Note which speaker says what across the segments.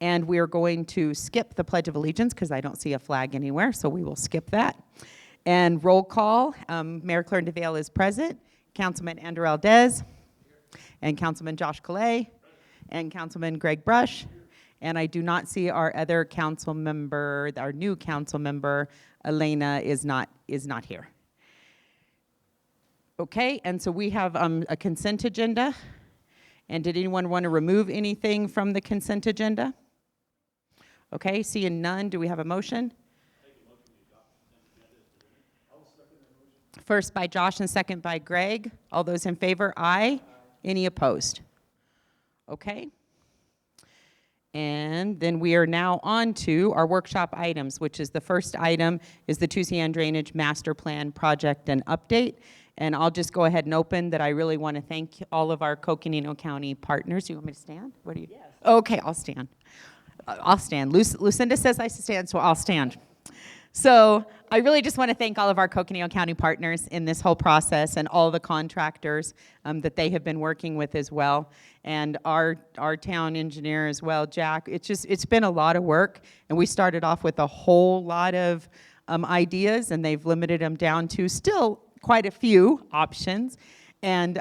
Speaker 1: And we are going to skip the Pledge of Allegiance because I don't see a flag anywhere, so we will skip that. And roll call, Mayor Clarendon Vale is present, Councilman Andrew Aldez, and Councilman Josh Colley, and Councilman Greg Brush. And I do not see our other council member, our new council member, Elena, is not here. Okay, and so we have a consent agenda. And did anyone want to remove anything from the consent agenda? Okay, seeing none, do we have a motion? First by Josh and second by Greg. All those in favor, aye. Any opposed? Okay. And then we are now on to our workshop items, which is the first item is the Tusayan Drainage Master Plan Project and Update. And I'll just go ahead and open that I really want to thank all of our Coconino County partners. You want me to stand? What do you? Yes. Okay, I'll stand. I'll stand. Lucinda says I should stand, so I'll stand. So I really just want to thank all of our Coconino County partners in this whole process and all the contractors that they have been working with as well. And our town engineer as well, Jack. It's been a lot of work, and we started off with a whole lot of ideas, and they've limited them down to still quite a few options. And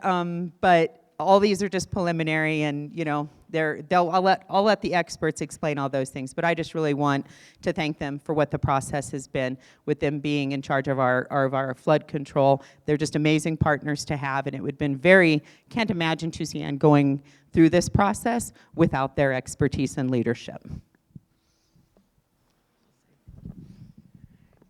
Speaker 1: but all these are just preliminary, and you know, I'll let the experts explain all those things, but I just really want to thank them for what the process has been with them being in charge of our flood control. They're just amazing partners to have, and it would have been can't imagine Tusayan going through this process without their expertise and leadership.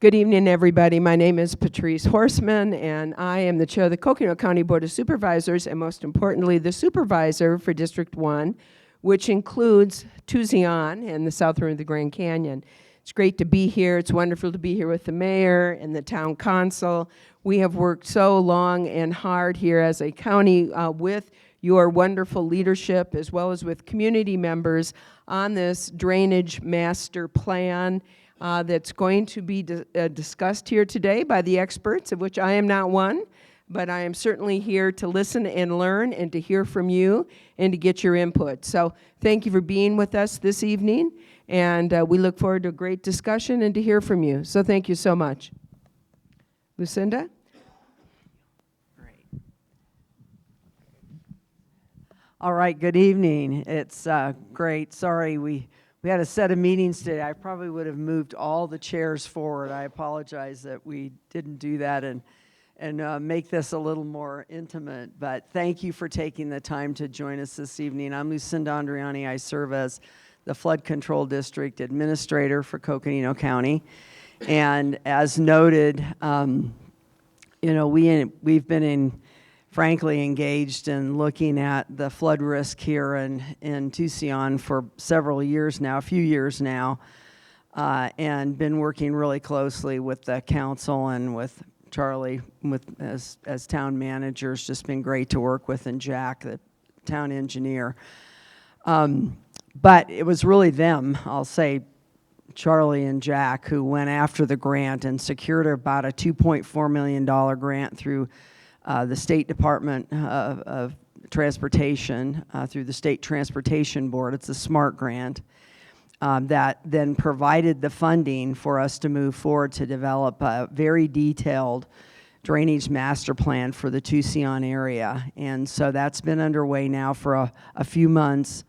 Speaker 2: Good evening, everybody. My name is Patrice Horseman, and I am the chair of the Coconino County Board of Supervisors, and most importantly, the supervisor for District 1, which includes Tusayan and the south rim of the Grand Canyon. It's great to be here. It's wonderful to be here with the mayor and the town council. We have worked so long and hard here as a county with your wonderful leadership, as well as with community members, on this drainage master plan that's going to be discussed here today by the experts, of which I am not one, but I am certainly here to listen and learn and to hear from you and to get your input. So thank you for being with us this evening, and we look forward to a great discussion and to hear from you. So thank you so much. Lucinda?
Speaker 3: Great. All right, good evening. It's great. Sorry, we had a set of meetings today. I probably would have moved all the chairs forward. I apologize that we didn't do that and make this a little more intimate. But thank you for taking the time to join us this evening. I'm Lucinda Andriani. I serve as the Flood Control District Administrator for Coconino County. And as noted, you know, we've been frankly engaged in looking at the flood risk here in Tusayan for several years now, a few years now, and been working really closely with the council and with Charlie as town managers. Just been great to work with, and Jack, the town engineer. But it was really them, I'll say, Charlie and Jack, who went after the grant and secured about a $2.4 million grant through the State Department of Transportation, through the State Transportation Board. It's a SMART grant that then provided the funding for us to move forward to develop a very detailed drainage master plan for the Tusayan area. And so that's been underway now for a few months,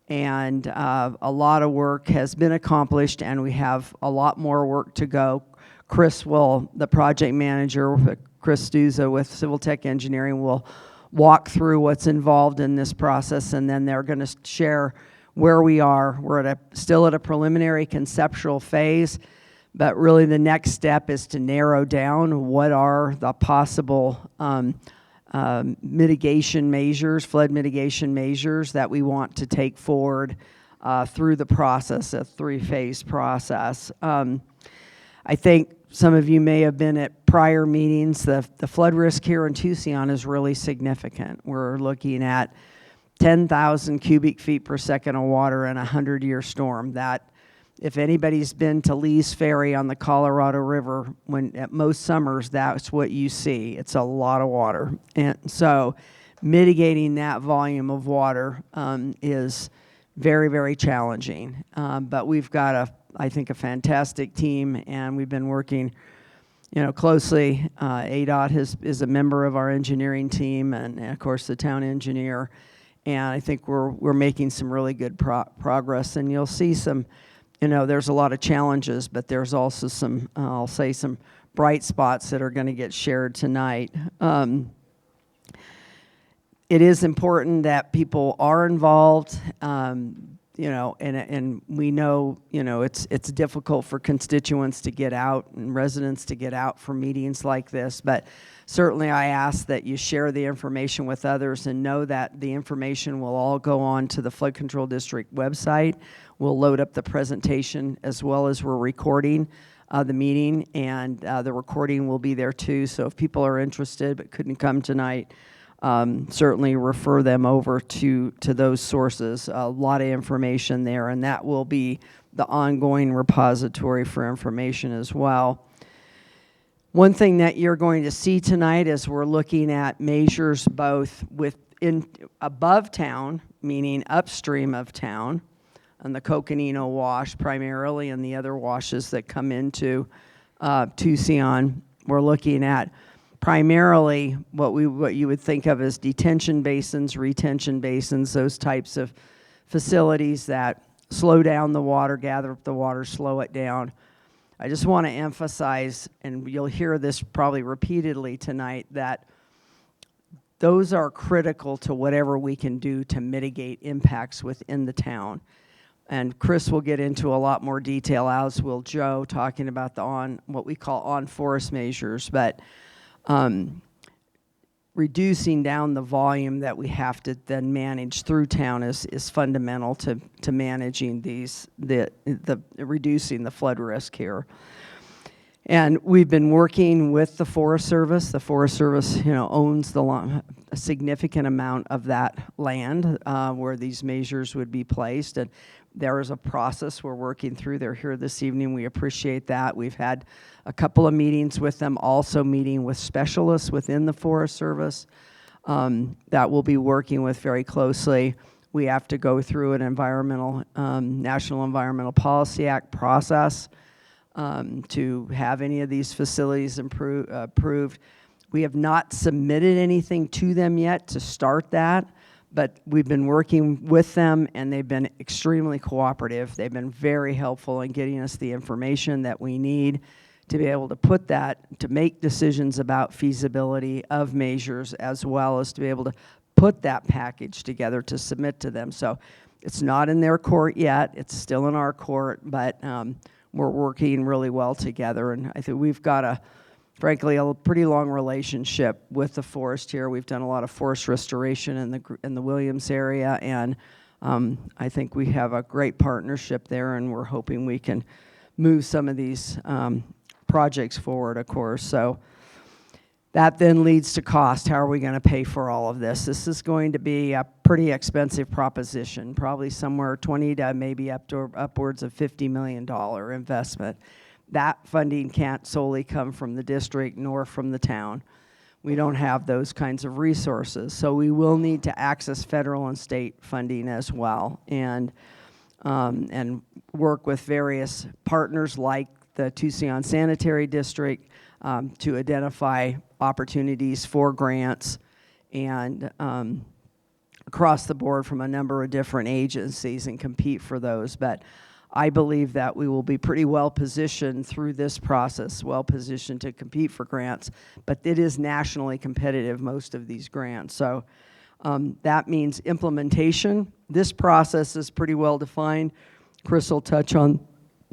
Speaker 3: and a lot of work has been accomplished, and we have a lot more work to go. Chris the project manager, Chris Stuza with Civil Tech Engineering, will walk through what's involved in this process, and then they're going to share where we are. We're still at a preliminary conceptual phase, but really the next step is to narrow down what are the possible mitigation measures, flood mitigation measures that we want to take forward through the process, a three-phase process. I think some of you may have been at prior meetings. The flood risk here in Tusayan is really significant. We're looking at 10,000 cubic feet per second of water in a 100-year storm. That, if anybody's been to Lee's Ferry on the Colorado River, at most summers, that's what you see. It's a lot of water. And so mitigating that volume of water is very, very challenging. But we've got I think, a fantastic team, and we've been working, closely. ADOT is a member of our engineering team, and of course the town engineer. And I think we're making some really good progress. And you'll see some, there's a lot of challenges, but there's also some, I'll say, some bright spots that are going to get shared tonight. It is important that people are involved, and we know, it's difficult for constituents to get out and residents to get out for meetings like this, but certainly I ask that you share the information with others and know that the information will all go on to the Flood Control District website. We'll load up the presentation as well as we're recording the meeting, and the recording will be there too, so if people are interested but couldn't come tonight, certainly refer them over to those sources. A lot of information there, and that will be the ongoing repository for information as well. One thing that you're going to see tonight is we're looking at measures both above town, meaning upstream of town, and the Coconino Wash primarily, and the other washes that come into Tusayan. We're looking at primarily what you would think of as detention basins, retention basins, those types of facilities that slow down the water, gather up the water, slow it down. I just want to emphasize, and you'll hear this probably repeatedly tonight, that those are critical to whatever we can do to mitigate impacts within the town. And Chris will get into a lot more detail, as will Joe, talking about what we call on-forest measures, but reducing down the volume that we have to then manage through town is fundamental to managing reducing the flood risk here. And we've been working with the Forest Service. The Forest Service, owns a significant amount of that land where these measures would be placed. And there is a process we're working through. They're here this evening. We appreciate that. We've had a couple of meetings with them, also meeting with specialists within the Forest Service that we'll be working with very closely. We have to go through an National Environmental Policy Act process to have any of these facilities approved. We have not submitted anything to them yet to start that, but we've been working with them, and they've been extremely cooperative. They've been very helpful in getting us the information that we need to be able to make decisions about feasibility of measures, as well as to be able to put that package together to submit to them. So it's not in their court yet. It's still in our court, but we're working really well together. And I think we've got frankly, a pretty long relationship with the forest here. We've done a lot of forest restoration in the Williams area, and I think we have a great partnership there, and we're hoping we can move some of these projects forward, of course. So that then leads to cost. How are we going to pay for all of this? This is going to be a pretty expensive proposition, probably somewhere 20 to maybe upwards of $50 million investment. That funding can't solely come from the district nor from the town. We don't have those kinds of resources. So we will need to access federal and state funding as well, and work with various partners like the Tusayan Sanitary District to identify opportunities for grants, and across the board from a number of different agencies, and compete for those. But I believe that we will be pretty well positioned through this process, well positioned to compete for grants, but it is nationally competitive, most of these grants. So that means implementation. This process is pretty well defined. Chris will touch on,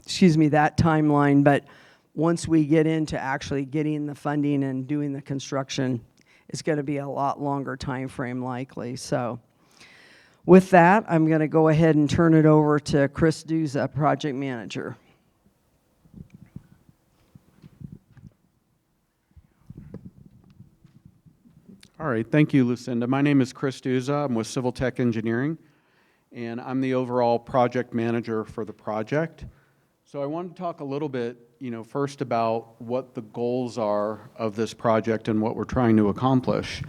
Speaker 3: that timeline, but once we get into actually getting the funding and doing the construction, it's going to be a lot longer time frame likely. So with that, I'm going to go ahead and turn it over to Chris Duza, project manager.
Speaker 4: All right, thank you, Lucinda. My name is Chris Duza. I'm with Civil Tech Engineering, and I'm the overall project manager for the project. So I want to talk a little bit, first about what the goals are of this project and what we're trying to accomplish.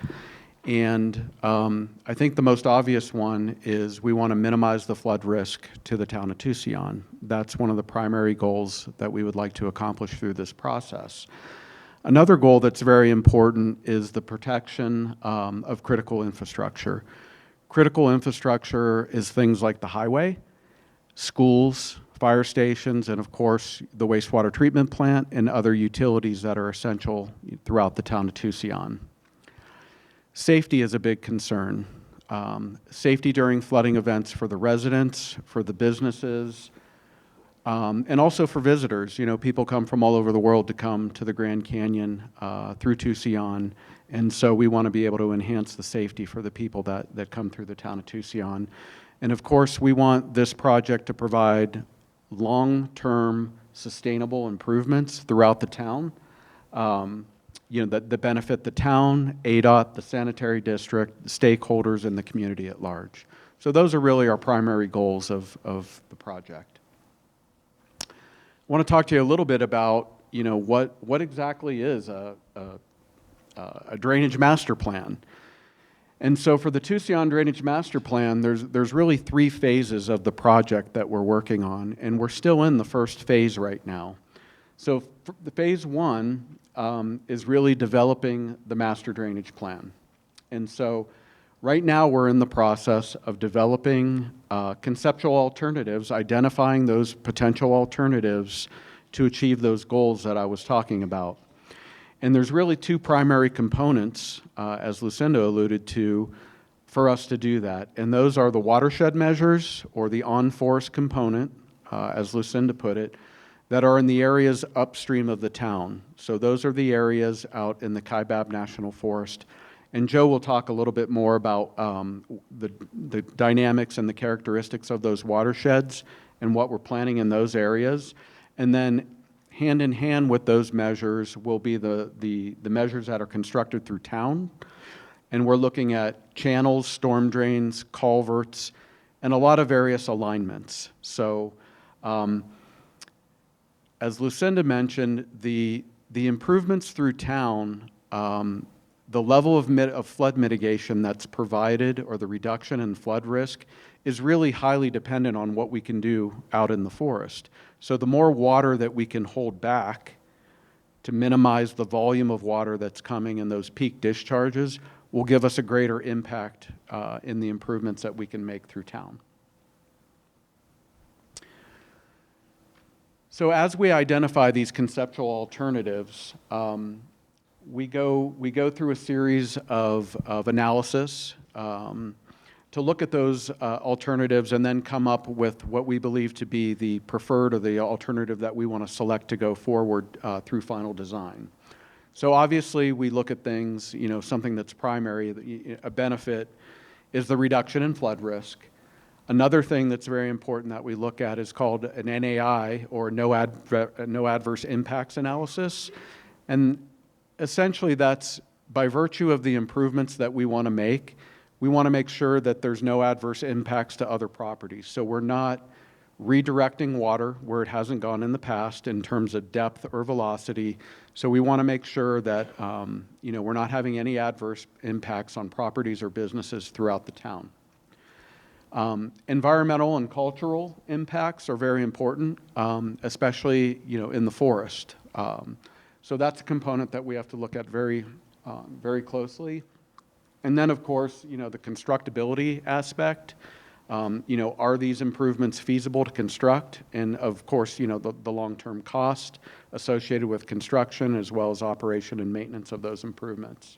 Speaker 4: And I think the most obvious one is we want to minimize the flood risk to the town of Tusayan. That's one of the primary goals that we would like to accomplish through this process. Another goal that's very important is the protection of critical infrastructure. Critical infrastructure is things like the highway, schools, fire stations, and of course, the wastewater treatment plant and other utilities that are essential throughout the town of Tusayan. Safety is a big concern. Safety during flooding events for the residents, for the businesses, and also for visitors. You know, people come from all over the world to come to the Grand Canyon through Tusayan, and so we want to be able to enhance the safety for the people that come through the town of Tusayan. And of course, we want this project to provide long-term sustainable improvements throughout the town. You know, that benefit the town, ADOT, the sanitary district, the stakeholders, and the community at large. So those are really our primary goals of the project. I want to talk to you a little bit about, you know, what exactly is a drainage master plan. And so for the Tusayan Drainage Master Plan, there's really 3 phases of the project that we're working on, and we're still in the first phase right now. So the phase 1 is really developing the master drainage plan. And so right now we're in the process of developing conceptual alternatives, identifying those potential alternatives to achieve those goals that I was talking about. And there's really 2 primary components, as Lucinda alluded to, for us to do that. And those are the watershed measures, or the on-forest component, as Lucinda put it, that are in the areas upstream of the town. So those are the areas out in the Kaibab National Forest. And Joe will talk a little bit more about the dynamics and the characteristics of those watersheds and what we're planning in those areas. And then hand in hand with those measures will be the measures that are constructed through town. And we're looking at channels, storm drains, culverts, and a lot of various alignments. So as Lucinda mentioned, the improvements through town, the level of flood mitigation that's provided, or the reduction in flood risk, is really highly dependent on what we can do out in the forest. So the more water that we can hold back to minimize the volume of water that's coming in those peak discharges will give us a greater impact in the improvements that we can make through town. So as we identify these conceptual alternatives, we go through a series of analysis to look at those alternatives and then come up with what we believe to be the preferred, or the alternative that we want to select to go forward through final design. So obviously we look at things, you know, something that's primary, a benefit is the reduction in flood risk. Another thing that's very important that we look at is called an NAI, or no adverse impacts analysis. And essentially that's by virtue of the improvements that we want to make sure that there's no adverse impacts to other properties. So we're not redirecting water where it hasn't gone in the past in terms of depth or velocity. So we want to make sure that you know, we're not having any adverse impacts on properties or businesses throughout the town. Environmental and cultural impacts are very important, especially, you know, in the forest. So that's a component that we have to look at very closely. And then, of course, you know, the constructability aspect. You know, are these improvements feasible to construct? And of course, you know, the long-term cost associated with construction, as well as operation and maintenance of those improvements.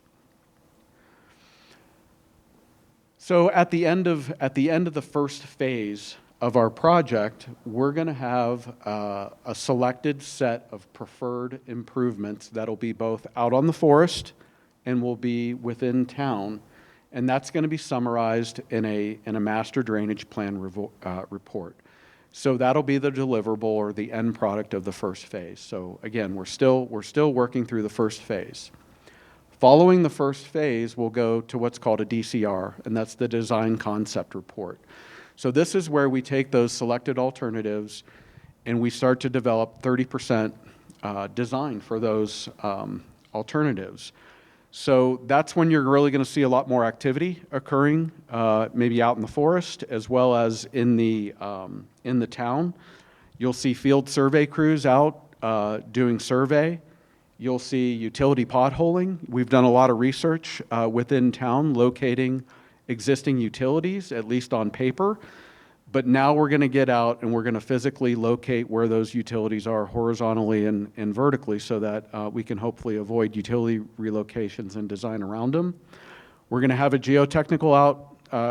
Speaker 4: So at the end of the first phase of our project, we're going to have a selected set of preferred improvements that'll be both out on the forest and will be within town, and that's going to be summarized in a master drainage plan report. So that'll be the deliverable, or the end product of the first phase. So again, we're still working through the first phase. Following the first phase, we'll go to what's called a DCR, and that's the design concept report. So this is where we take those selected alternatives and we start to develop 30% design for those alternatives. So that's when you're really going to see a lot more activity occurring, maybe out in the forest as well as in the town. You'll see field survey crews out doing survey. You'll see utility potholing. We've done a lot of research within town locating existing utilities, at least on paper. But now we're going to get out and we're going to physically locate where those utilities are horizontally and vertically so that we can hopefully avoid utility relocations and design around them. We're going to have a geotechnical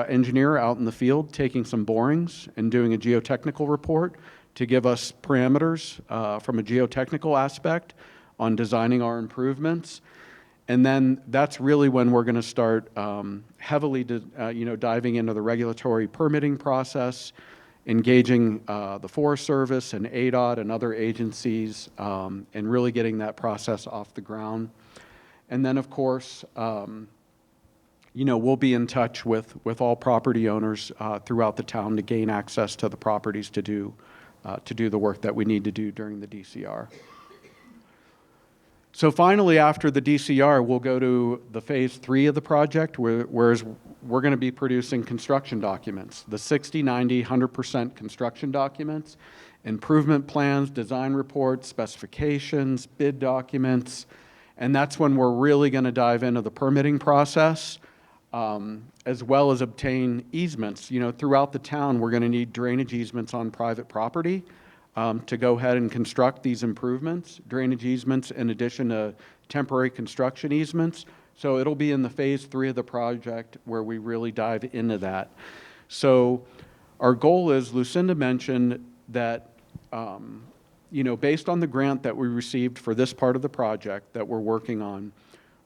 Speaker 4: engineer out in the field taking some borings and doing a geotechnical report to give us parameters from a geotechnical aspect on designing our improvements. And then that's really when we're going to start heavily diving into the regulatory permitting process, engaging the Forest Service and ADOT and other agencies, and really getting that process off the ground. And then, of course, we'll be in touch with all property owners throughout the town to gain access to the properties to do the work that we need to do during the DCR. So finally, after the DCR, we'll go to the phase 3 of the project, whereas we're going to be producing construction documents, the 60, 90, 100% construction documents, improvement plans, design reports, specifications, bid documents, and that's when we're really going to dive into the permitting process, as well as obtain easements. Throughout the town, we're going to need drainage easements on private property to go ahead and construct these improvements, drainage easements in addition to temporary construction easements. So it'll be in the phase 3 of the project where we really dive into that. So our goal is, Lucinda mentioned that, based on the grant that we received for this part of the project that we're working on,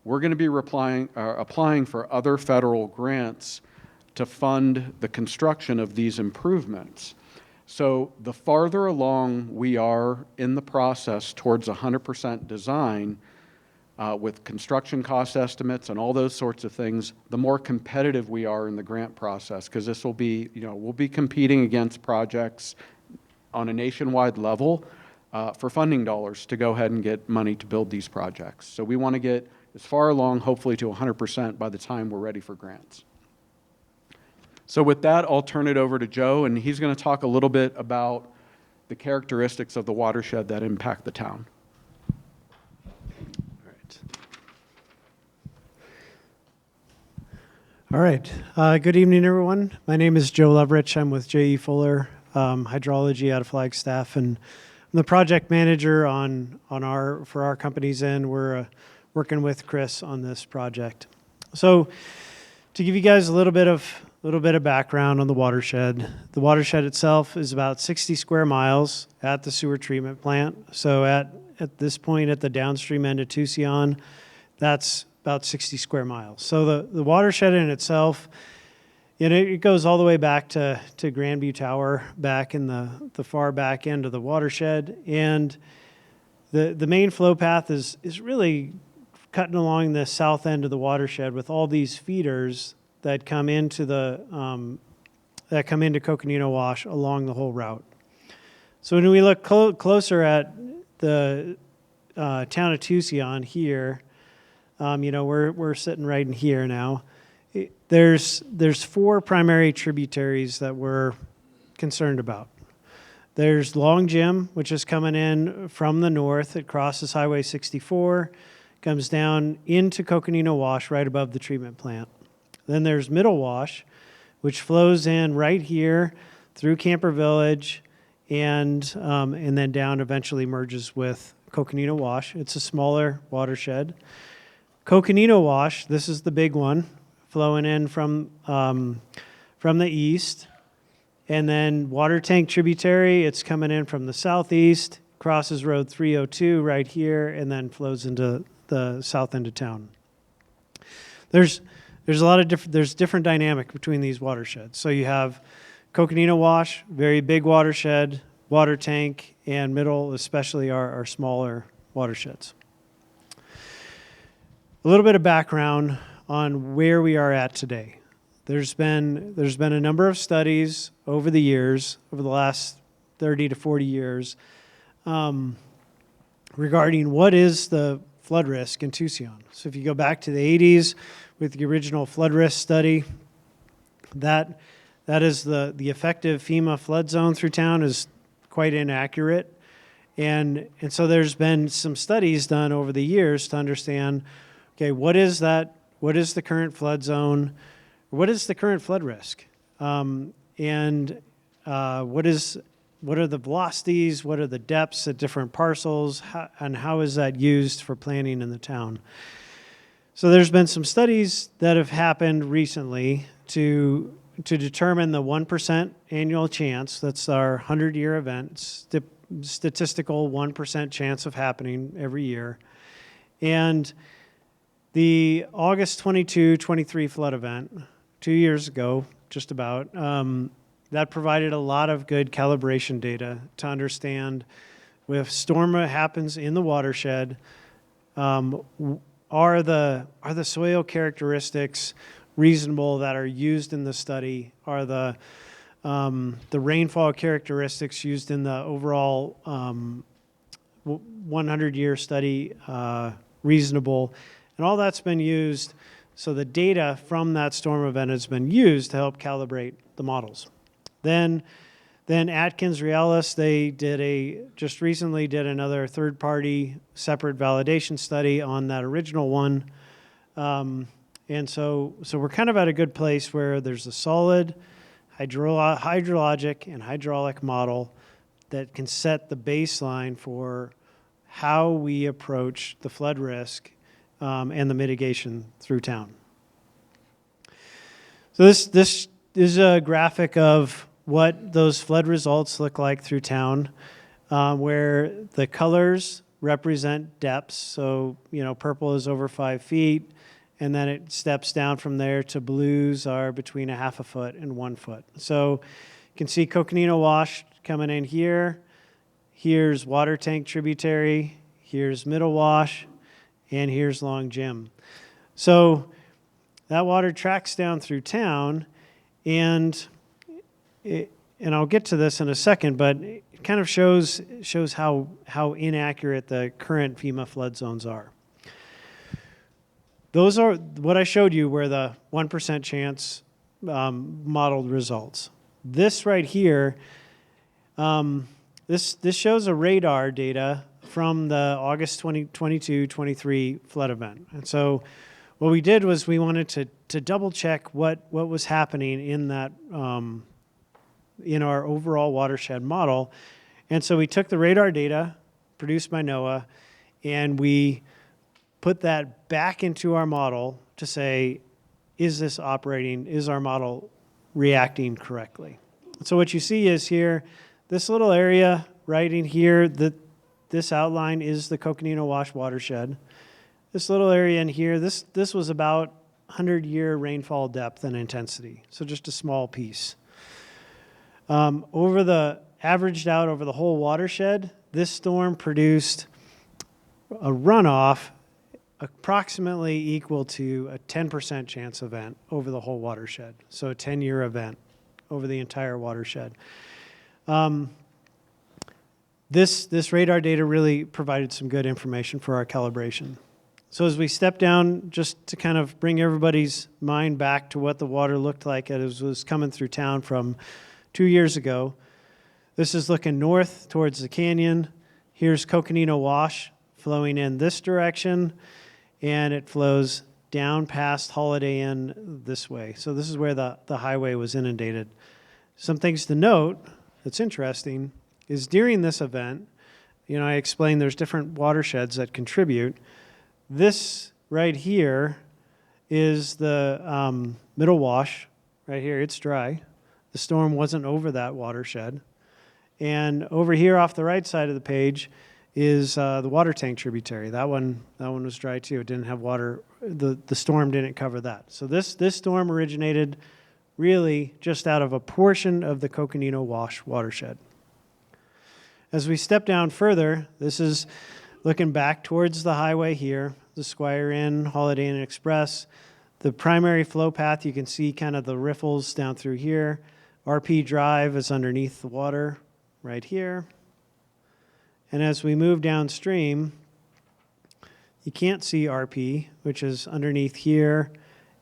Speaker 4: we're going to be applying for other federal grants to fund the construction of these improvements. So the farther along we are in the process towards 100% design, with construction cost estimates and all those sorts of things, the more competitive we are in the grant process, because this will be, we'll be competing against projects on a nationwide level for funding dollars to go ahead and get money to build these projects. So we want to get as far along, hopefully to 100% by the time we're ready for grants. So with that, I'll turn it over to Joe, and he's going to talk a little bit about the characteristics of the watershed that impact the town.
Speaker 5: All right. Good evening, everyone. My name is Joe Lovrich. I'm with J.E. Fuller Hydrology out of Flagstaff, and I'm the project manager for our company's end. We're working with Chris on this project. So, to give you guys a little bit of background on the watershed itself is about 60 square miles at the sewer treatment plant. So at this point at the downstream end of Tusayan, that's about 60 square miles. So the watershed in itself, it goes all the way back to Grandview Tower, back in the far back end of the watershed. And the main flow path is really cutting along the south end of the watershed with all these feeders that come into Coconino Wash along the whole route. So when we look closer at the town of Tusayan here, we're sitting right in here now. There's 4 primary tributaries that we're concerned about. There's Long Jim, which is coming in from the north. It crosses Highway 64, comes down into Coconino Wash right above the treatment plant. Then there's Middle Wash, which flows in right here through Camper Village and then down, eventually merges with Coconino Wash. It's a smaller watershed. Coconino Wash, this is the big one, flowing in from the east. And then Water Tank Tributary, it's coming in from the southeast, crosses Road 302 right here, and then flows into the south end of town. There's different dynamic between these watersheds. So you have Coconino Wash, very big watershed, Water Tank, and Middle, especially our smaller watersheds. A little bit of background on where we are at today. There's been a number of studies over the years, over the last 30 to 40 years, regarding what is the flood risk in Tusayan. So if you go back to the 80s with the original flood risk study, that is the effective FEMA flood zone through town is quite inaccurate. And so there's been some studies done over the years to understand, okay, what is that? What is the current flood zone? What is the current flood risk? What are the velocities? What are the depths at different parcels? And how is that used for planning in the town? So there's been some studies that have happened recently to determine the 1% annual chance. That's our 100-year event, statistical 1% chance of happening every year. And the August 22-23 flood event, 2 years ago, just about, that provided a lot of good calibration data to understand if storm happens in the watershed, are the soil characteristics reasonable that are used in the study? Are the rainfall characteristics used in the overall 100-year study reasonable? And all that's been used, so the data from that storm event has been used to help calibrate the models. Then Atkins Realis, they just recently did another third-party separate validation study on that original one. And so we're kind of at a good place where there's a solid hydrologic and hydraulic model that can set the baseline for how we approach the flood risk and the mitigation through town. So this is a graphic of what those flood results look like through town, where the colors represent depths. So, purple is over 5 feet, and then it steps down from there to blues are between a half a foot and 1 foot. So you can see Coconino Wash coming in here. Here's Water Tank Tributary. Here's Middle Wash. And here's Long Jim. So that water tracks down through town, and I'll get to this in a second, but it kind of shows how inaccurate the current FEMA flood zones are. Those are what I showed you were the 1% chance modeled results. This right here, this shows a radar data from the August 2022-23 flood event. And so what we did was we wanted to double check what was happening in that in our overall watershed model. And so we took the radar data produced by NOAA and we put that back into our model to say, is this operating, is our model reacting correctly? So what you see is here, this little area right in here, this outline is the Coconino Wash watershed. This little area in here, this was about 100-year rainfall depth and intensity, so just a small piece. Averaged out over the whole watershed, this storm produced a runoff approximately equal to a 10% chance event over the whole watershed, so a 10-year event over the entire watershed. This radar data really provided some good information for our calibration. So as we step down, just to kind of bring everybody's mind back to what the water looked like as it was coming through town from 2 years ago, this is looking north towards the canyon. Here's Coconino Wash flowing in this direction, and it flows down past Holiday Inn this way. So this is where the highway was inundated. Some things to note that's interesting is during this event, I explained there's different watersheds that contribute. This right here is the Middle Wash. Right here, it's dry. The storm wasn't over that watershed. And over here off the right side of the page is the Water Tank Tributary. That one was dry too. It didn't have water. The storm didn't cover that. So this storm originated really just out of a portion of the Coconino Wash watershed. As we step down further, this is looking back towards the highway here, the Squire Inn, Holiday Inn Express. The primary flow path, you can see kind of the riffles down through here. RP Drive is underneath the water right here. And as we move downstream You can't see RP, which is underneath here.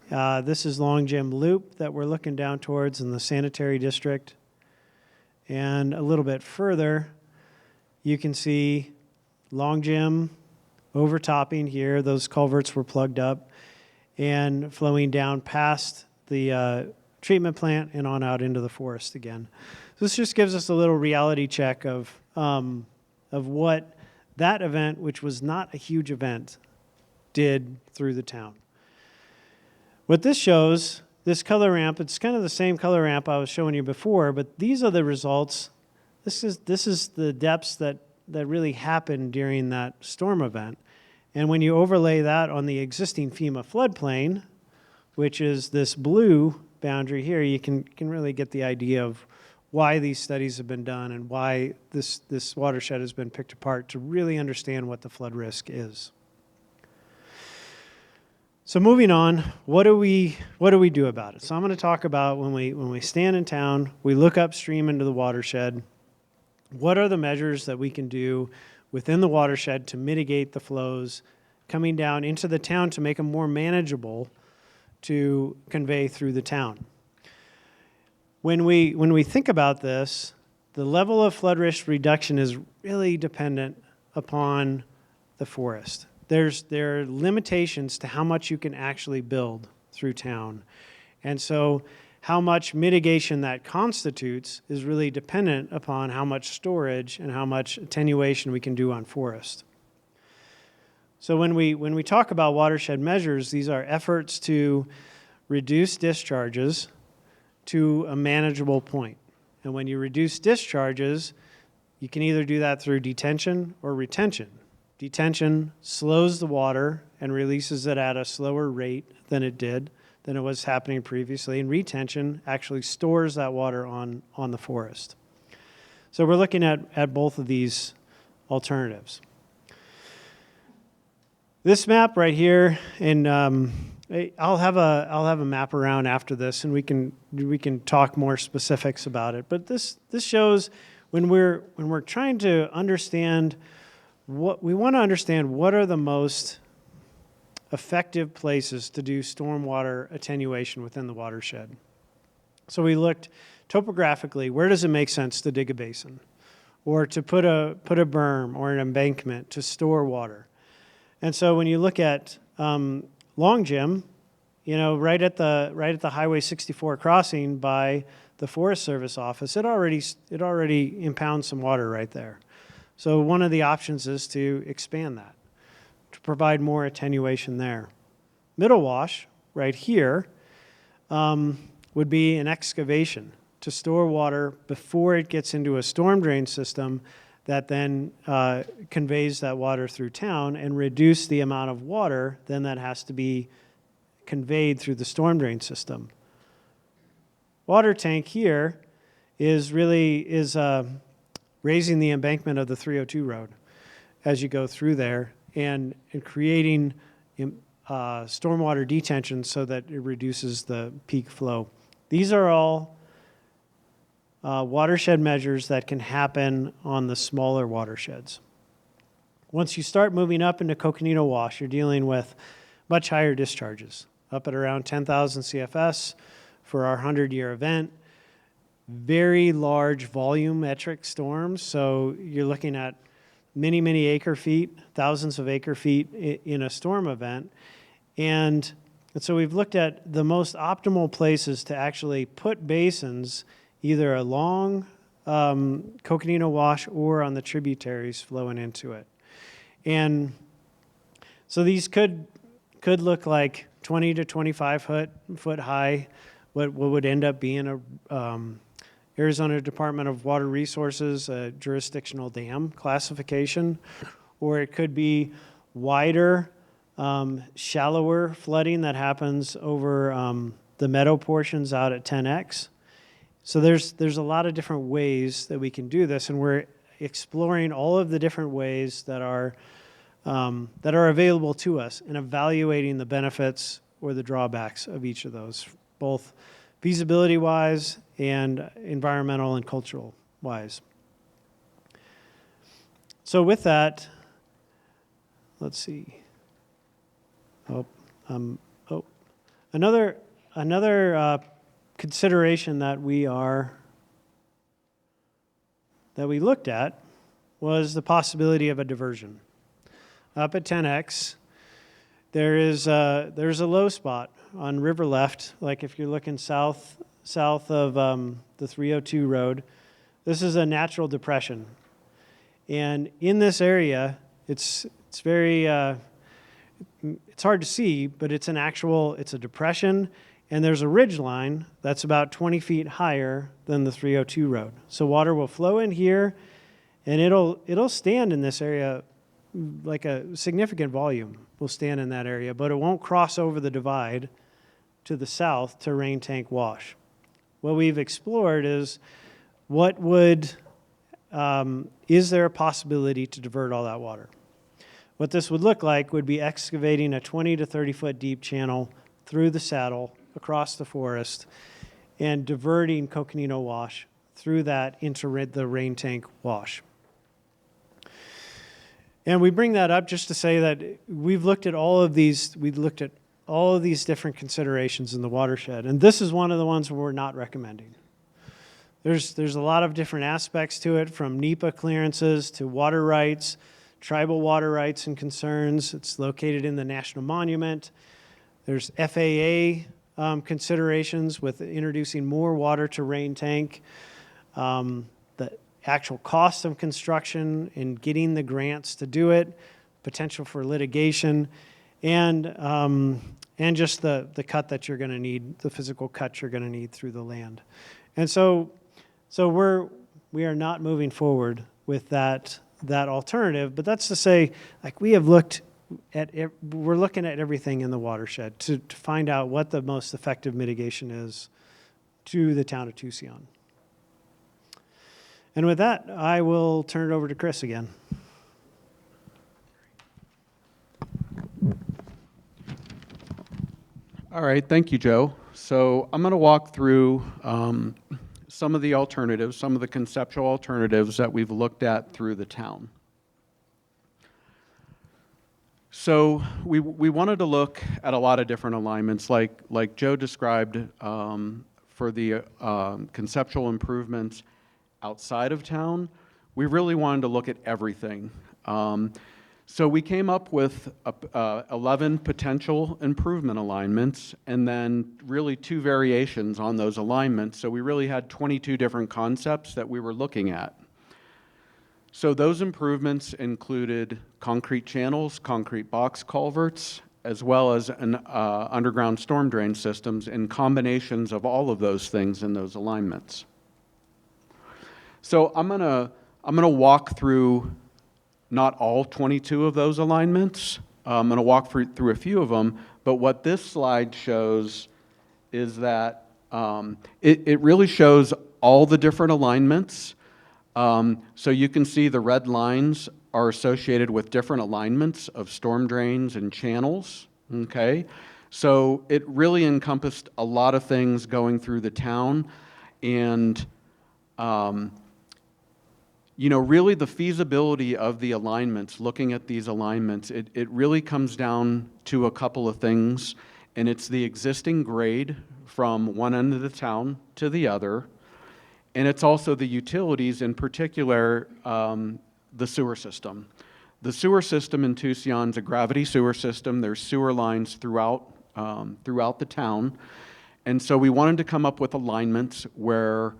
Speaker 5: This is Long Jim Loop that we're looking down towards in the sanitary district. And a little bit further, you can see Long Jim overtopping here. Those culverts were plugged up and flowing down past the treatment plant and on out into the forest again. So this just gives us a little reality check of what that event, which was not a huge event, did through the town. What this shows, this color ramp, it's kind of the same color ramp I was showing you before, but these are the results. This is the depths that really happened during that storm event. And when you overlay that on the existing FEMA floodplain, which is this blue boundary here, you can really get the idea of why these studies have been done and why this watershed has been picked apart to really understand what the flood risk is. So moving on, what do we do about it? So I'm going to talk about when we stand in town, we look upstream into the watershed. What are the measures that we can do within the watershed to mitigate the flows coming down into the town to make them more manageable to convey through the town? When we think about this, the level of flood risk reduction is really dependent upon the forest. There are limitations to how much you can actually build through town. And so how much mitigation that constitutes is really dependent upon how much storage and how much attenuation we can do on forest. So when we talk about watershed measures, these are efforts to reduce discharges to a manageable point. And when you reduce discharges, you can either do that through detention or retention. Detention slows the water and releases it at a slower rate than it was happening previously, and retention actually stores that water on the forest. So we're looking at both of these alternatives. This map right here, and I'll have a map around after this, and we can talk more specifics about it. But this shows when we're trying to understand what we want to understand, what are the most effective places to do stormwater attenuation within the watershed. So we looked topographically, where does it make sense to dig a basin, or to put a berm or an embankment to store water? And so when you look at Long Jim, right at the Highway 64 crossing by the Forest Service office, it already impounds some water right there. So one of the options is to expand that, to provide more attenuation there. Middle Wash, right here, would be an excavation to store water before it gets into a storm drain system that then conveys that water through town and reduce the amount of water then that has to be conveyed through the storm drain system. Water tank here is raising the embankment of the 302 road as you go through there and creating stormwater detention so that it reduces the peak flow. These are all watershed measures that can happen on the smaller watersheds. Once you start moving up into Coconino Wash, you're dealing with much higher discharges, up at around 10,000 CFS for our 100-year event. Very large volumetric storms, so you're looking at many acre feet, thousands of acre feet in a storm event. And so we've looked at the most optimal places to actually put basins either along Coconino Wash or on the tributaries flowing into it. And so these could look like 20 to 25 foot high, what would end up being a Arizona Department of Water Resources jurisdictional dam classification, or it could be wider, shallower flooding that happens over the meadow portions out at 10X. So there's a lot of different ways that we can do this, and we're exploring all of the different ways that are available to us and evaluating the benefits or the drawbacks of each of those, both feasibility-wise and environmental and cultural-wise. So with that, let's see. Oh, oh. Another consideration that we looked at was the possibility of a diversion. Up at 10X, there's a low spot on River Left, like if you're looking south of the 302 road. This is a natural depression. And in this area, it's very, it's hard to see, but it's a depression, and there's a ridge line that's about 20 feet higher than the 302 road. So water will flow in here, and it'll stand in this area, like a significant volume will stand in that area, but it won't cross over the divide to the south to rain tank wash. What we've explored is is there a possibility to divert all that water? What this would look like would be excavating a 20 to 30 foot deep channel through the saddle, across the forest, and diverting Coconino wash through that into the rain tank wash. And we bring that up just to say that we've looked at all of these different considerations in the watershed, and this is one of the ones we're not recommending. There's a lot of different aspects to it, from NEPA clearances to water rights, tribal water rights and concerns. It's located in the National Monument. There's FAA considerations with introducing more water to rain tank. The actual cost of construction and getting the grants to do it, potential for litigation, and just the cut that you're going to need, the physical cut you're going to need through the land. And so we are not moving forward with that alternative, but that's to say, like, we're looking at everything in the watershed to find out what the most effective mitigation is to the town of Tusayan. And with that, I will turn it over to Chris again.
Speaker 4: All right, thank you, Joe. So I'm going to walk through some of the alternatives, some of the conceptual alternatives that we've looked at through the town. So we wanted to look at a lot of different alignments, like Joe described, for the conceptual improvements outside of town. We really wanted to look at everything. So we came up with 11 potential improvement alignments, and then really 2 variations on those alignments. So we really had 22 different concepts that we were looking at. So those improvements included concrete channels, concrete box culverts, as well as underground storm drain systems, and combinations of all of those things in those alignments. So I'm gonna walk through not all 22 of those alignments. I'm going to walk through a few of them, but what this slide shows is that it really shows all the different alignments. So you can see the red lines are associated with different alignments of storm drains and channels, okay? So it really encompassed a lot of things going through the town, and you know, really the feasibility of the alignments, looking at these alignments, it really comes down to a couple of things, and it's the existing grade from one end of the town to the other, and it's also the utilities, in particular, the sewer system. The sewer system in Tusayan is a gravity sewer system. There's sewer lines throughout the town, and so we wanted to come up with alignments where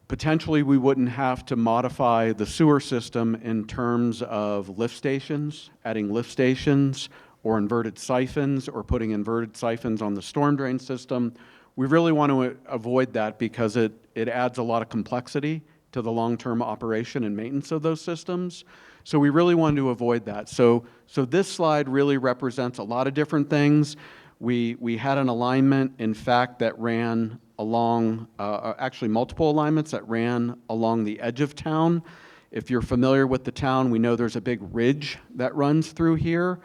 Speaker 4: potentially we wouldn't have to modify the sewer system in terms of lift stations, adding lift stations, or inverted siphons, or putting inverted siphons on the storm drain system. We really want to avoid that because it adds a lot of complexity to the long-term operation and maintenance of those systems. So we really wanted to avoid that. So this slide really represents a lot of different things. We had an alignment, in fact, that ran along, actually multiple alignments that ran along the edge of town. If you're familiar with the town, we know there's a big ridge that runs through here.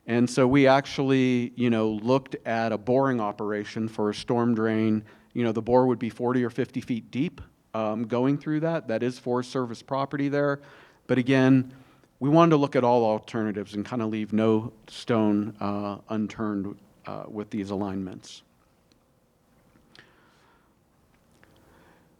Speaker 4: And so we actually, looked at a boring operation for a storm drain. The bore would be 40 or 50 feet deep going through that. That is Forest Service property there. But again, we wanted to look at all alternatives and kind of leave no stone unturned with these alignments.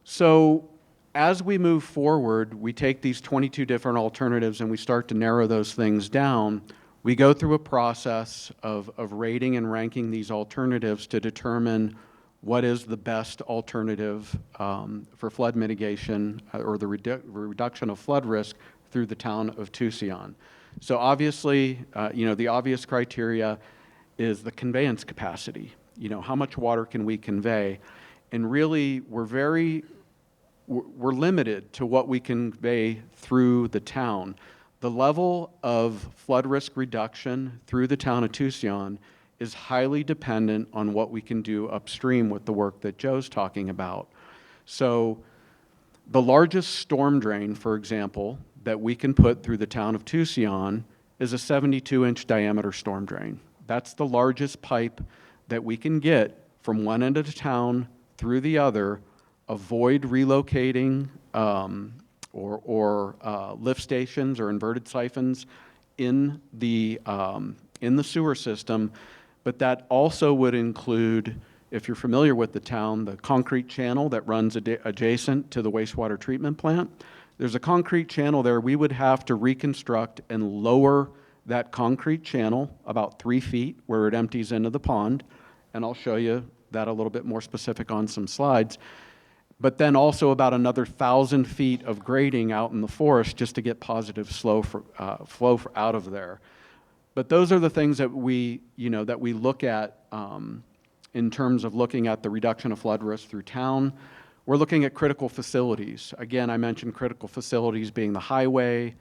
Speaker 4: So as we move forward, we take these 22 different alternatives and we start to narrow those things down. We go through a process of rating and ranking these alternatives to determine what is the best alternative for flood mitigation or the reduction of flood risk through the town of Tusayan. So obviously, the obvious criteria is the conveyance capacity. How much water can we convey? And really, we're limited to what we convey through the town. The level of flood risk reduction through the town of Tusayan is highly dependent on what we can do upstream with the work that Joe's talking about. So the largest storm drain, for example, that we can put through the town of Tusayan is a 72-inch diameter storm drain. That's the largest pipe that we can get from one end of the town through the other, avoid relocating or lift stations or inverted siphons in the sewer system. But that also would include, if you're familiar with the town, the concrete channel that runs adjacent to the wastewater treatment plant. There's a concrete channel there. We would have to reconstruct and lower that concrete channel about 3 feet where it empties into the pond. And I'll show you that a little bit more specific on some slides. But then also about another 1,000 feet of grading out in the forest just to get positive flow out of there. But those are the things that we look at in terms of looking at the reduction of flood risk through town. We're looking at critical facilities. Again, I mentioned critical facilities being the highway,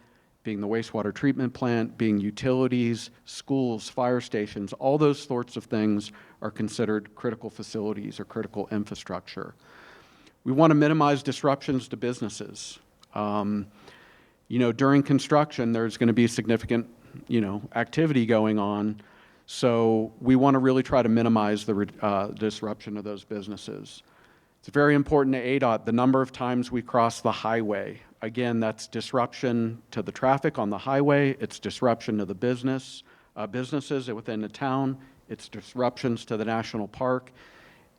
Speaker 4: being the wastewater treatment plant, being utilities, schools, fire stations. All those sorts of things are considered critical facilities or critical infrastructure. We want to minimize disruptions to businesses. During construction, there's going to be significant activity going on. So we want to really try to minimize the disruption of those businesses. It's very important to ADOT, the number of times we cross the highway. Again, that's disruption to the traffic on the highway. It's disruption to the businesses within the town. It's disruptions to the national park.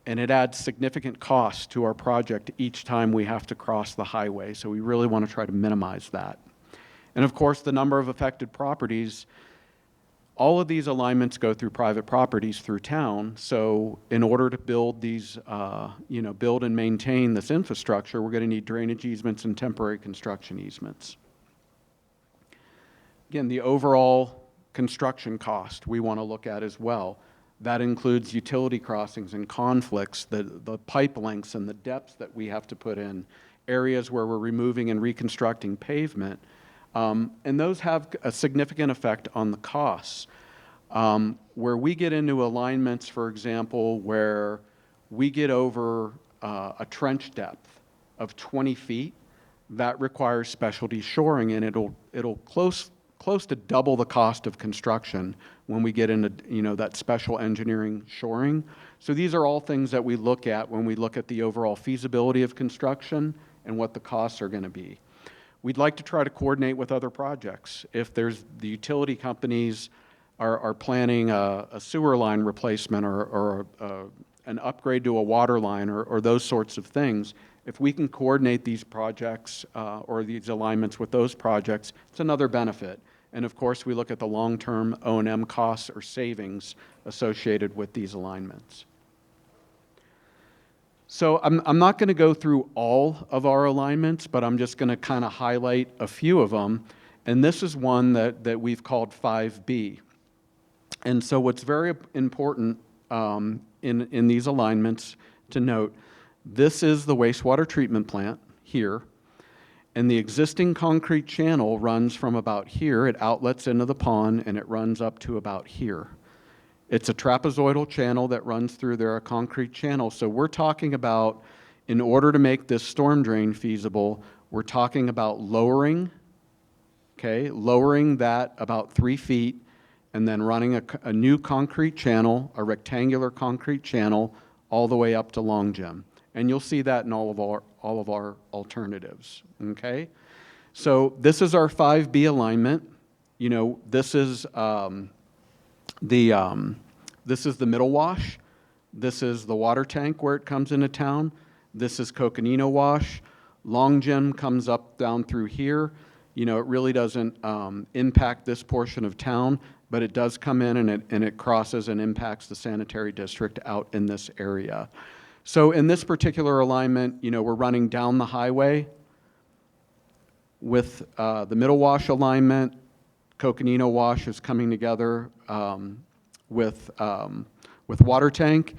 Speaker 4: And it adds significant cost to our project each time we have to cross the highway. So we really want to try to minimize that. And of course, the number of affected properties, all of these alignments go through private properties through town. So in order to build these, build and maintain this infrastructure, we're going to need drainage easements and temporary construction easements. Again, the overall construction cost we want to look at as well. That includes utility crossings and conflicts, the pipe lengths and the depths that we have to put in, areas where we're removing and reconstructing pavement. And those have a significant effect on the costs. Where we get into alignments, for example, where we get over a trench depth of 20 feet, that requires specialty shoring, and it'll close to double the cost of construction when we get into that special engineering shoring. So these are all things that we look at when we look at the overall feasibility of construction and what the costs are going to be. We'd like to try to coordinate with other projects. If there's the utility companies are planning a sewer line replacement or an upgrade to a water line or those sorts of things, if we can coordinate these projects or these alignments with those projects, it's another benefit. And of course, we look at the long-term O&M costs or savings associated with these alignments. So I'm not going to go through all of our alignments, but I'm just going to kind of highlight a few of them. And this is one that we've called 5B. And so what's very important in these alignments to note, this is the wastewater treatment plant here. And the existing concrete channel runs from about here, it outlets into the pond, and it runs up to about here. It's a trapezoidal channel that runs through there, a concrete channel. So we're talking about, in order to make this storm drain feasible, we're talking about lowering that about 3 feet, and then running a new concrete channel, a rectangular concrete channel, all the way up to Long Jim. And you'll see that in all of our alternatives, okay? So this is our 5B alignment. you know, this is this is the middle wash. This is the water tank where it comes into town. This is Coconino Wash. Long Jim comes up down through here. You know, it really doesn't impact this portion of town, but it does come in and it crosses and impacts the sanitary district out in this area. So in this particular alignment, you know, we're running down the highway with the middle wash alignment. Coconino Wash is coming together with water tank,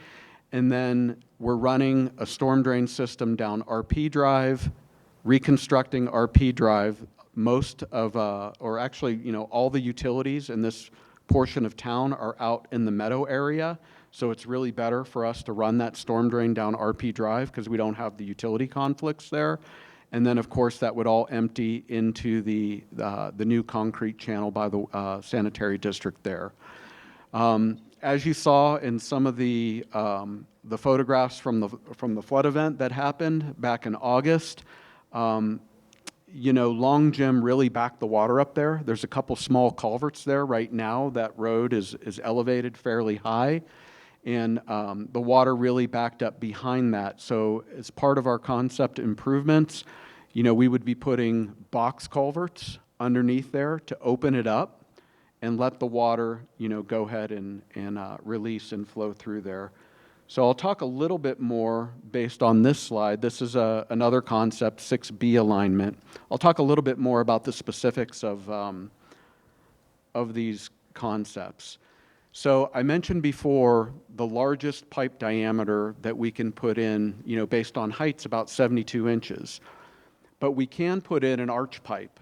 Speaker 4: and then we're running a storm drain system down RP Drive, reconstructing RP Drive. Most of, or actually, you know, all the utilities in this portion of town are out in the meadow area, so it's really better for us to run that storm drain down RP Drive because we don't have the utility conflicts there. And then, of course, that would all empty into the new concrete channel by the sanitary district there. As you saw in some of the photographs from the flood event that happened back in August, you know, Long Jim really backed the water up there. There's a couple small culverts there right now. That road is elevated fairly high, and the water really backed up behind that. So as part of our concept improvements, you know, we would be putting box culverts underneath there to open it up and let the water, you know, go ahead and release and flow through there. So I'll talk a little bit more based on this slide. This is another concept, 6B alignment. I'll talk a little bit more about the specifics of these concepts. So I mentioned before the largest pipe diameter that we can put in, you know, based on height's about 72 inches. But we can put in an arch pipe.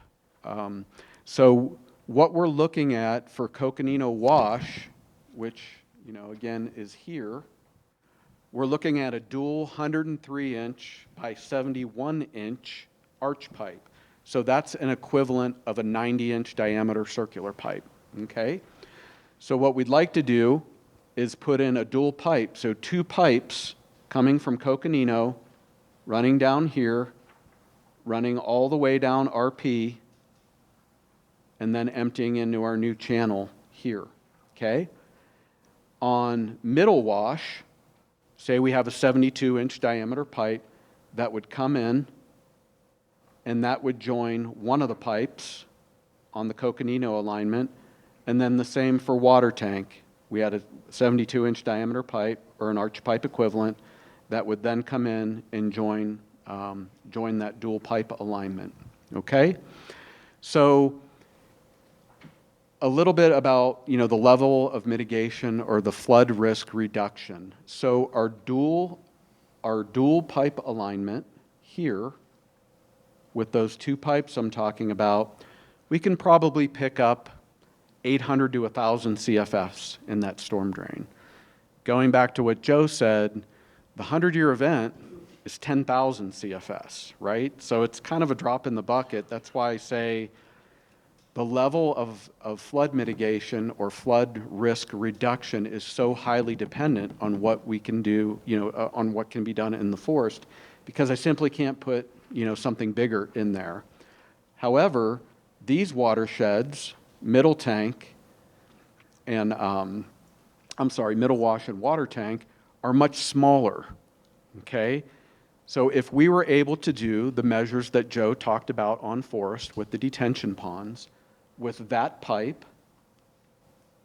Speaker 4: So what we're looking at for Coconino Wash, which, you know, again is here, we're looking at a dual 103-inch by 71-inch arch pipe. So that's an equivalent of a 90-inch diameter circular pipe, okay? So what we'd like to do is put in a dual pipe. So 2 pipes coming from Coconino, running down here, running all the way down RP, and then emptying into our new channel here, okay? On middle wash, say we have a 72-inch diameter pipe that would come in, and that would join one of the pipes on the Coconino alignment, and then the same for water tank. We had a 72-inch diameter pipe, or an arch pipe equivalent, that would then come in and join that dual pipe alignment, okay? So a little bit about, you know, the level of mitigation or the flood risk reduction. So our dual pipe alignment here, with those 2 pipes I'm talking about, we can probably pick up 800 to 1,000 CFFs in that storm drain. Going back to what Joe said, the 100-year event is 10,000 CFS, right? So it's kind of a drop in the bucket. That's why I say the level of flood mitigation or flood risk reduction is so highly dependent on what we can do, you know, on what can be done in the forest, because I simply can't put, you know, something bigger in there. However, these watersheds, middle tank and, middle wash and water tank, are much smaller, okay? So if we were able to do the measures that Joe talked about on forest with the detention ponds, with that pipe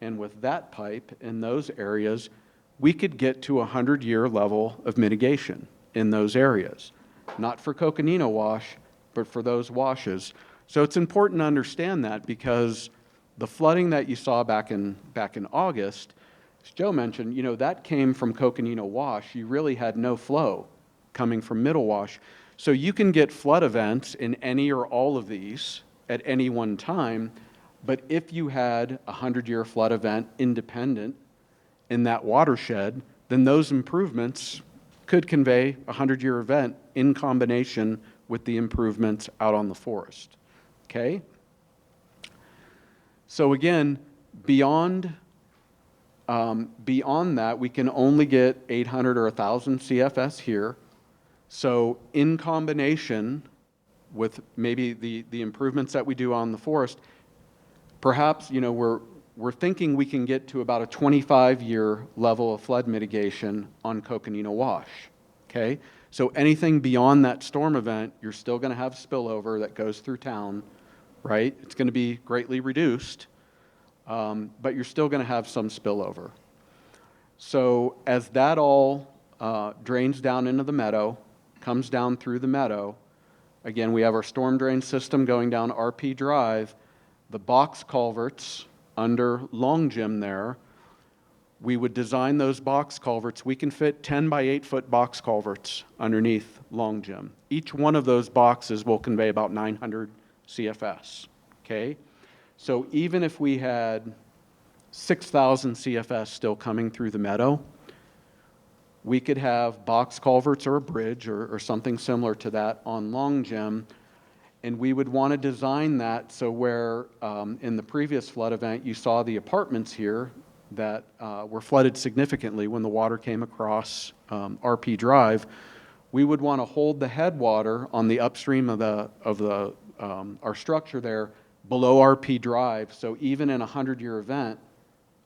Speaker 4: and with that pipe in those areas, we could get to a 100-year level of mitigation in those areas. Not for Coconino Wash, but for those washes. So it's important to understand that, because the flooding that you saw back in August, as Joe mentioned, you know, that came from Coconino Wash. You really had no flow coming from middle wash. So you can get flood events in any or all of these at any one time, but if you had a 100-year flood event independent in that watershed, then those improvements could convey a 100-year event in combination with the improvements out on the forest, okay? So again, beyond that, we can only get 800 or 1,000 CFS here. So in combination with maybe the improvements that we do on the forest, perhaps, we're thinking we can get to about a 25-year level of flood mitigation on Coconino Wash, okay? So anything beyond that storm event, you're still going to have spillover that goes through town, right? It's going to be greatly reduced, but you're still going to have some spillover. So as that all drains down into the meadow, comes down through the meadow, again, we have our storm drain system going down RP Drive, the box culverts under Long Gym there, we would design those box culverts. We can fit 10 by 8 foot box culverts underneath Long Gym. Each one of those boxes will convey about 900 CFS, okay? So even if we had 6,000 CFS still coming through the meadow, we could have box culverts or a bridge or something similar to that on Long Gym, and we would want to design that so where in the previous flood event you saw the apartments here that were flooded significantly when the water came across RP Drive, we would want to hold the headwater on the upstream of our structure there below RP Drive, so even in a 100-year event,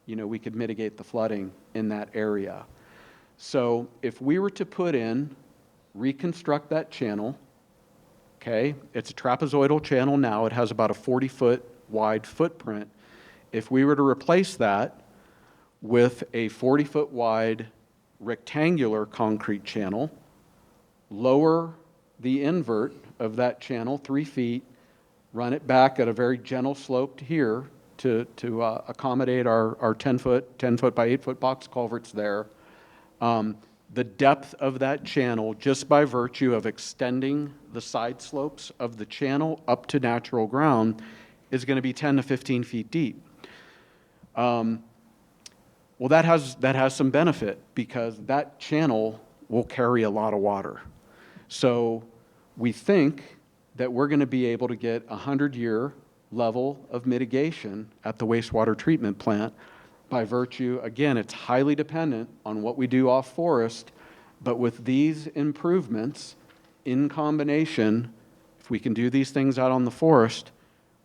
Speaker 4: we could mitigate the flooding in that area. So if we were to reconstruct that channel, okay, it's a trapezoidal channel now, it has about a 40-foot wide footprint. If we were to replace that with a 40-foot wide rectangular concrete channel, lower the invert of that channel 3 feet, run it back at a very gentle slope here to accommodate our 10 foot by 8 foot box culverts there. The depth of that channel, just by virtue of extending the side slopes of the channel up to natural ground, is going to be 10 to 15 feet deep. Well, that has some benefit because that channel will carry a lot of water. So we think that we're going to be able to get a 100-year level of mitigation at the wastewater treatment plant by virtue, again, it's highly dependent on what we do off forest, but with these improvements in combination, if we can do these things out on the forest,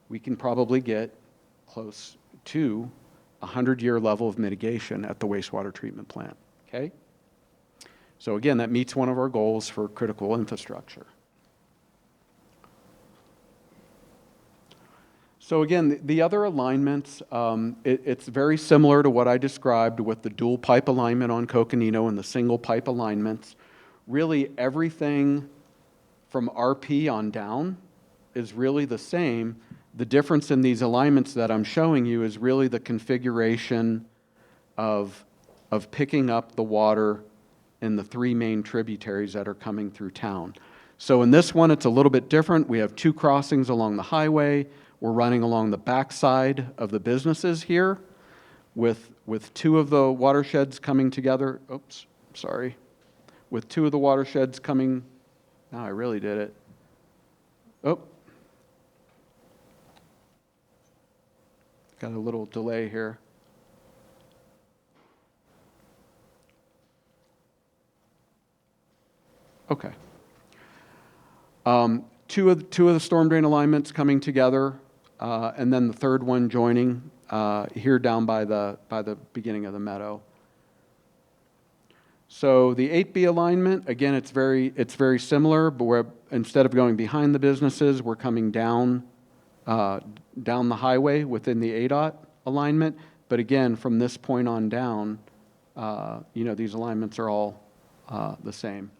Speaker 4: we can probably get close to a 100-year level of mitigation at the wastewater treatment plant, okay? So again, that meets one of our goals for critical infrastructure. So again, the other alignments, it's very similar to what I described with the dual pipe alignment on Coconino and the single pipe alignments. Really everything from RP on down is really the same. The difference in these alignments that I'm showing you is really the configuration of picking up the water in the 3 main tributaries that are coming through town. So in this one, it's a little bit different. We have 2 crossings along the highway. We're running along the backside of the businesses here with 2 of the watersheds coming together. Oops, sorry. With 2 of the watersheds coming, now I really did it. Oh. Got a little delay here. Okay. 2 of the storm drain alignments coming together, and then the third one joining here down by the beginning of the meadow. So the 8B alignment, again, it's very similar, but instead of going behind the businesses, we're coming down the highway within the ADOT alignment. But again, from this point on down, these alignments are all the same.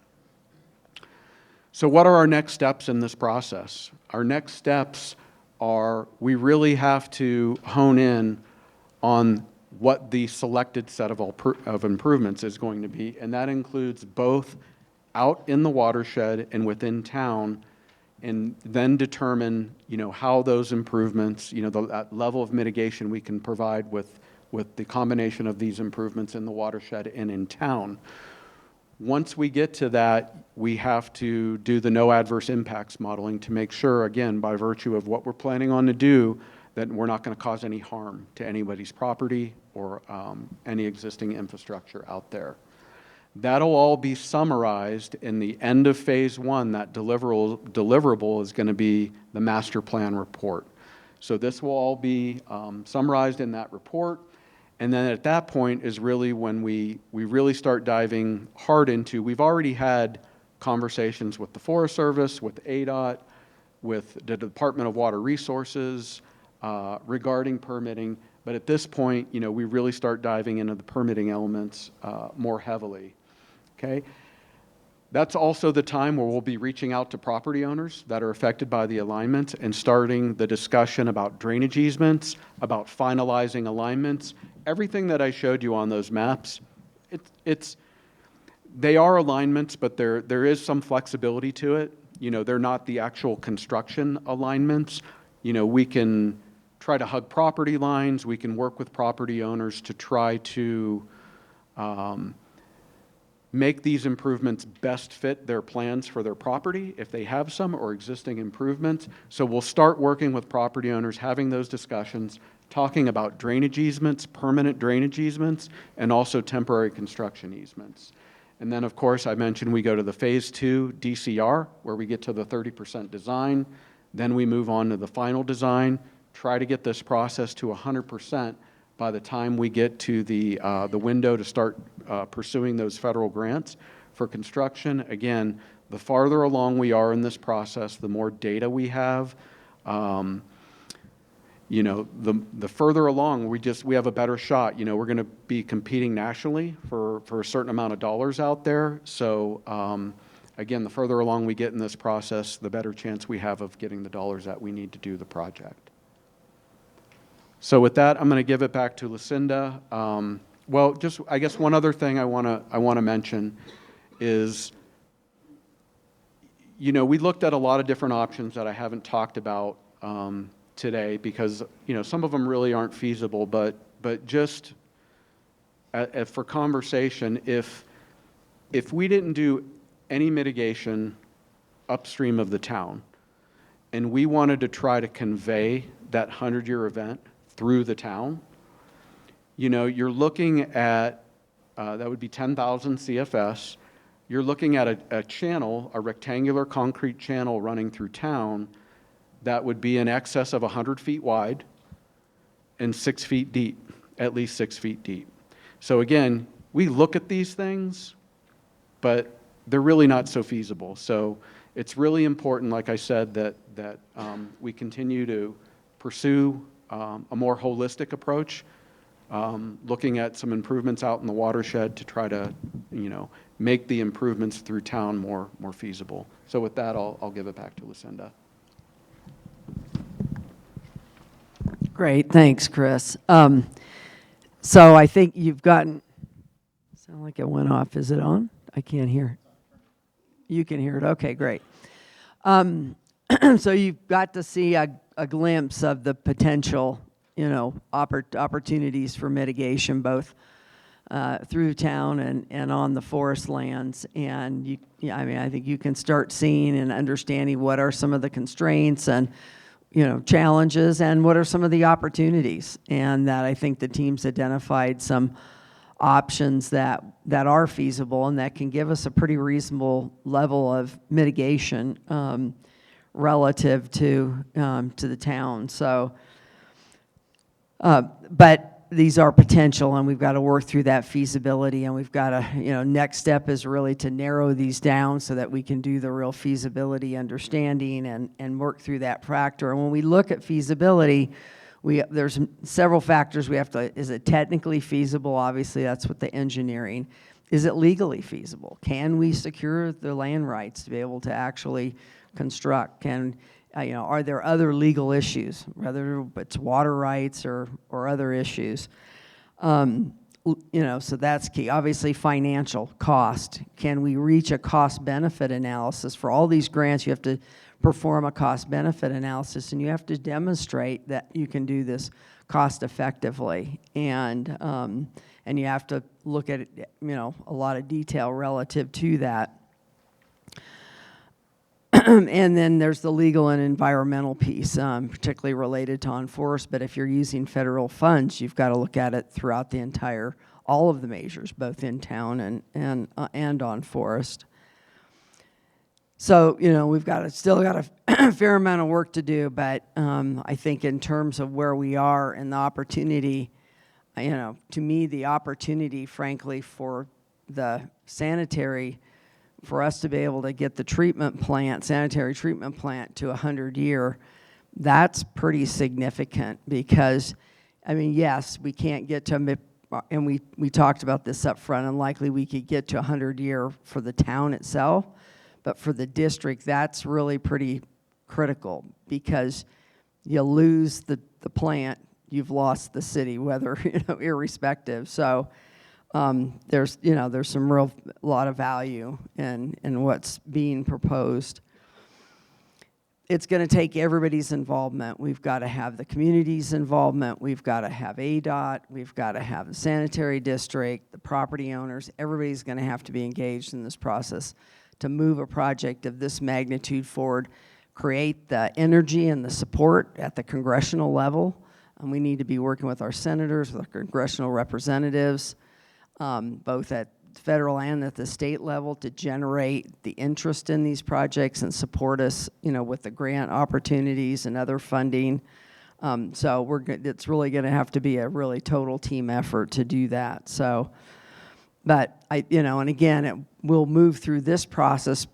Speaker 4: So what are our next steps in this process? Our next steps are we really have to hone in on what the selected set of improvements is going to be, and that includes both out in the watershed and within town, and then determine, how those improvements, that level of mitigation we can provide with the combination of these improvements in the watershed and in town. Once we get to that, we have to do the no adverse impacts modeling to make sure, again, by virtue of what we're planning on to do, that we're not going to cause any harm to anybody's property or any existing infrastructure out there. That'll all be summarized in the end of phase 1. That deliverable is going to be the master plan report. So this will all be summarized in that report. And then at that point is really when we really start diving hard into, we've already had conversations with the Forest Service, with ADOT, with the Department of Water Resources regarding permitting. But at this point, we really start diving into the permitting elements more heavily, okay? That's also the time where we'll be reaching out to property owners that are affected by the alignment and starting the discussion about drainage easements, about finalizing alignments. Everything that I showed you on those maps, they are alignments, but there is some flexibility to it. They're not the actual construction alignments. We can try to hug property lines. We can work with property owners to try to make these improvements best fit their plans for their property, if they have some, or existing improvements. So we'll start working with property owners, having those discussions, talking about drainage easements, permanent drainage easements, and also temporary construction easements. And then, of course, I mentioned we go to the Phase 2 DCR, where we get to the 30% design. Then we move on to the final design, try to get this process to 100% by the time we get to the window to start pursuing those federal grants for construction. Again, the farther along we are in this process, the more data we have, the further along we have a better shot. We're going to be competing nationally for a certain amount of dollars out there. So again, the further along we get in this process, the better chance we have of getting the dollars that we need to do the project. So with that, I'm going to give it back to Lucinda. Well, just I guess one other thing I want to mention is, we looked at a lot of different options that I haven't talked about today because some of them really aren't feasible. But just for conversation, if we didn't do any mitigation upstream of the town, and we wanted to try to convey that 100-year event through the town, you're looking at, that would be 10,000 CFS. You're looking at a channel, a rectangular concrete channel running through town that would be in excess of 100 feet wide and 6 feet deep, at least 6 feet deep. So again, we look at these things, but they're really not so feasible. So it's really important, like I said, that we continue to pursue a more holistic approach, looking at some improvements out in the watershed to try to, make the improvements through town more feasible. So with that, I'll give it back to Lucinda.
Speaker 3: Great, thanks, Chris. So I think you've gotten, sound like it went off. Is it on? I can't hear. You can hear it. Okay, great. So you've got to see a glimpse of the potential, opportunities for mitigation, both through town and on the forest lands. And I think you can start seeing and understanding what are some of the constraints and challenges, and what are some of the opportunities. And that I think the team's identified some options that are feasible and that can give us a pretty reasonable level of mitigation relative to the town. So, but these are potential, and we've got to work through that feasibility, and we've got to, next step is really to narrow these down so that we can do the real feasibility understanding and work through that factor. And when we look at feasibility, there's several factors we have to, is it technically feasible? Obviously, that's what the engineering. Is it legally feasible? Can we secure the land rights to be able to actually construct? Are there other legal issues, whether it's water rights or other issues? So that's key. Obviously, financial cost. Can we reach a cost-benefit analysis? For all these grants, you have to perform a cost-benefit analysis, and you have to demonstrate that you can do this cost-effectively. And you have to look at a lot of detail relative to that. And then there's the legal and environmental piece, particularly related to on forest. But if you're using federal funds, you've got to look at it throughout the all of the measures, both in town and on forest. So, we've still got a fair amount of work to do, but I think in terms of where we are and the opportunity, to me, the opportunity, frankly, for the sanitary, for us to be able to get the sanitary treatment plant to 100-year, that's pretty significant because, yes, we can't get to, and we talked about this up front, unlikely we could get to 100-year for the town itself, but for the district, that's really pretty critical because you lose the plant, you've lost the city, whether, irrespective. So there's some lot of value in what's being proposed. It's going to take everybody's involvement. We've got to have the community's involvement. We've got to have ADOT. We've got to have the sanitary district, the property owners. Everybody's going to have to be engaged in this process to move a project of this magnitude forward, create the energy and the support at the congressional level. And we need to be working with our senators, with our congressional representatives, both at federal and at the state level to generate the interest in these projects and support us, with the grant opportunities and other funding. So it's really going to have to be a really total team effort to do that. So, but and again, we'll move through this process,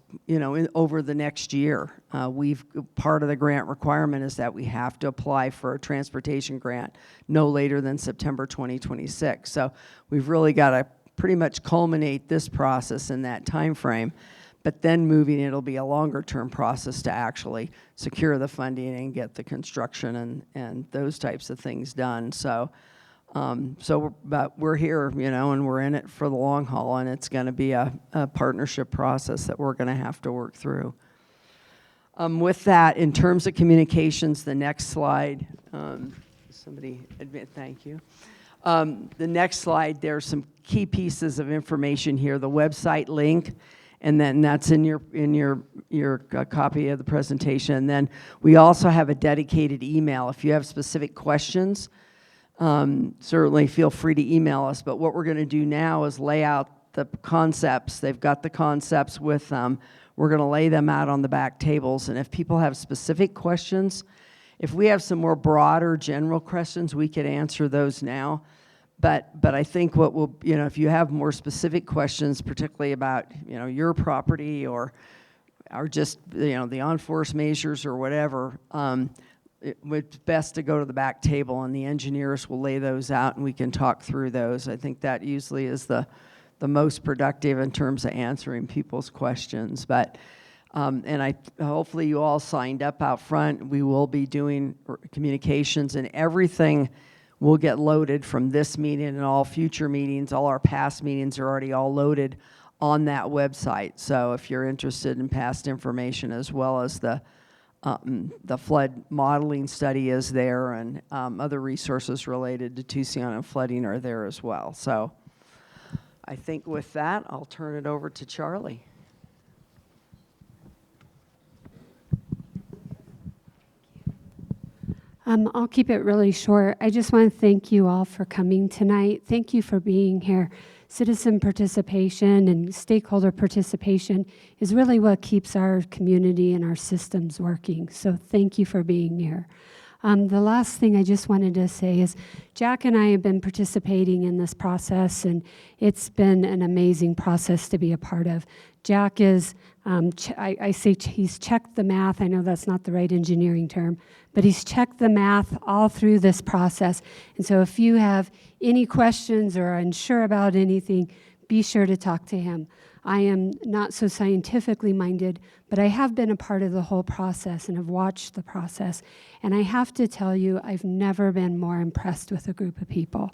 Speaker 3: over the next year. Part of the grant requirement is that we have to apply for a transportation grant no later than September 2026. So we've really got to pretty much culminate this process in that time frame, but then it'll be a longer term process to actually secure the funding and get the construction and those types of things done. So but we're here, and we're in it for the long haul, and it's going to be a partnership process that we're going to have to work through. With that, in terms of communications, the next slide, somebody admit, thank you. The next slide, there's some key pieces of information here, the website link, and then that's in your copy of the presentation. And then we also have a dedicated email. If you have specific questions, certainly feel free to email us. But what we're going to do now is lay out the concepts. They've got the concepts with them. We're going to lay them out on the back tables. And if people have specific questions, if we have some more broader general questions, we could answer those now. But I think what we'll, if you have more specific questions, particularly about, your property or just, the on-force measures or whatever, it's best to go to the back table and the engineers will lay those out and we can talk through those. I think that usually is the most productive in terms of answering people's questions. But and hopefully you all signed up out front. We will be doing communications, and everything will get loaded from this meeting and all future meetings. All our past meetings are already all loaded on that website. So if you're interested in past information, as well as the flood modeling study is there, and other resources related to Tusayan and flooding are there as well. So I think with that, I'll turn it over to Charlie.
Speaker 6: I'll keep it really short. I just want to thank you all for coming tonight. Thank you for being here. Citizen participation and stakeholder participation is really what keeps our community and our systems working. So thank you for being here. The last thing I just wanted to say is Jack and I have been participating in this process, and it's been an amazing process to be a part of. Jack is, I say he's checked the math. I know that's not the right engineering term, but he's checked the math all through this process. And so if you have any questions or are unsure about anything, be sure to talk to him. I am not so scientifically minded, but I have been a part of the whole process and have watched the process. And I have to tell you, I've never been more impressed with a group of people.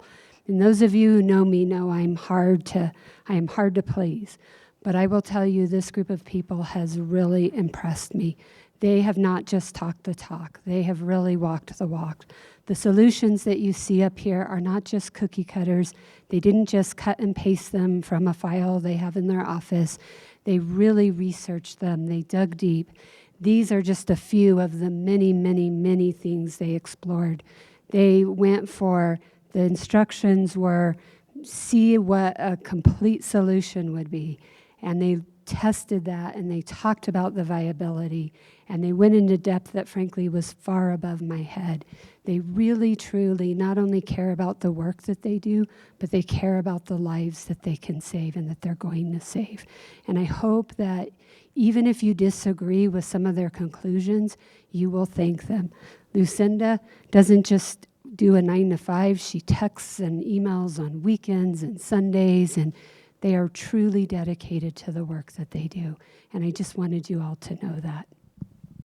Speaker 6: And those of you who know me know I am hard to please. But I will tell you, this group of people has really impressed me. They have not just talked the talk. They have really walked the walk. The solutions that you see up here are not just cookie cutters. They didn't just cut and paste them from a file they have in their office. They really researched them. They dug deep. These are just a few of the many, many, many things they explored. They went for, the instructions were, see what a complete solution would be. And they tested that, and they talked about the viability, and they went into depth that frankly was far above my head. They really, truly not only care about the work that they do, but they care about the lives that they can save and that they're going to save. And I hope that even if you disagree with some of their conclusions, you will thank them. Lucinda doesn't just do a 9 to 5. She texts and emails on weekends and Sundays, and they are truly dedicated to the work that they do. And I just wanted you all to know that.